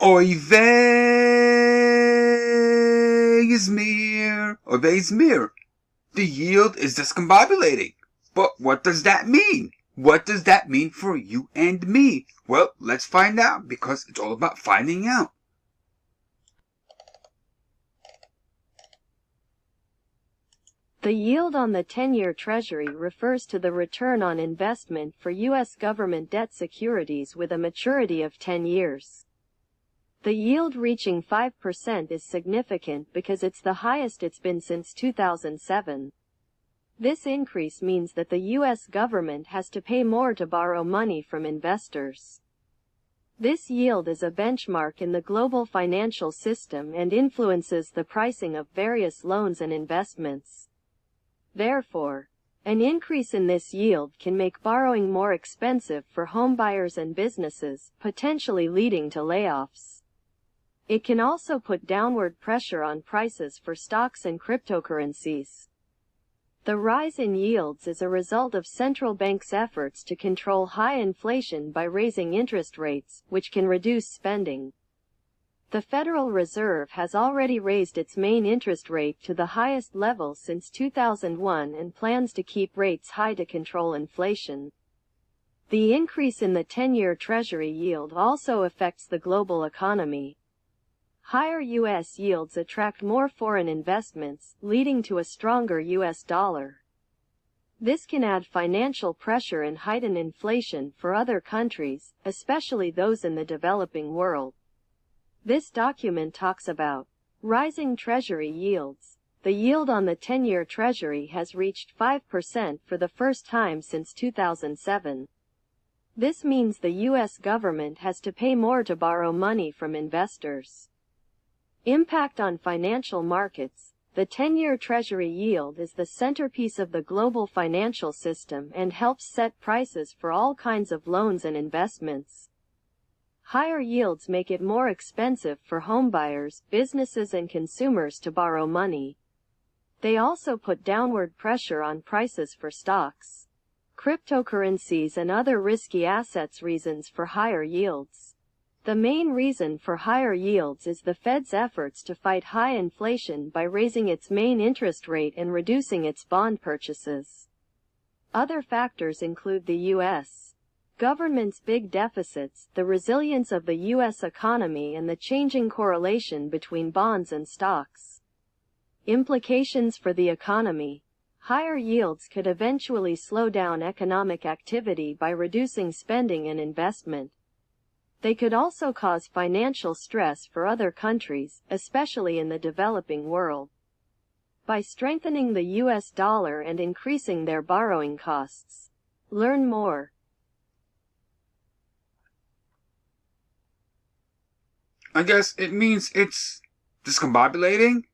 Oy vey Izmir. The yield is discombobulating. But what does that mean? What does that mean for you and me? Well, let's find out, because it's all about finding out. The yield on the 10-year Treasury refers to the return on investment for U.S. government debt securities with a maturity of 10 years. The yield reaching 5% is significant because it's the highest it's been since 2007. This increase means that the U.S. government has to pay more to borrow money from investors. This yield is a benchmark in the global financial system and influences the pricing of various loans and investments. Therefore, an increase in this yield can make borrowing more expensive for homebuyers and businesses, potentially leading to layoffs. It can also put downward pressure on prices for stocks and cryptocurrencies. The rise in yields is a result of central banks' efforts to control high inflation by raising interest rates, which can reduce spending. The Federal Reserve has already raised its main interest rate to the highest level since 2001 and plans to keep rates high to control inflation. The increase in the 10-year Treasury yield also affects the global economy. Higher U.S. yields attract more foreign investments, leading to a stronger U.S. dollar. This can add financial pressure and heighten inflation for other countries, especially those in the developing world. This document talks about rising Treasury yields. The yield on the 10-year Treasury has reached 5% for the first time since 2007. This means the U.S. government has to pay more to borrow money from investors. Impact on financial markets. The 10-year Treasury yield is the centerpiece of the global financial system and helps set prices for all kinds of loans and investments. Higher yields make it more expensive for homebuyers, businesses and consumers to borrow money. They also put downward pressure on prices for stocks, cryptocurrencies and other risky assets. Reasons for higher yields. The main reason for higher yields is the Fed's efforts to fight high inflation by raising its main interest rate and reducing its bond purchases. Other factors include the U.S. government's big deficits, the resilience of the U.S. economy and the changing correlation between bonds and stocks. Implications for the economy. Higher yields could eventually slow down economic activity by reducing spending and investment. They could also cause financial stress for other countries, especially in the developing world, by strengthening the U.S. dollar and increasing their borrowing costs. Learn more. I guess it means it's discombobulating.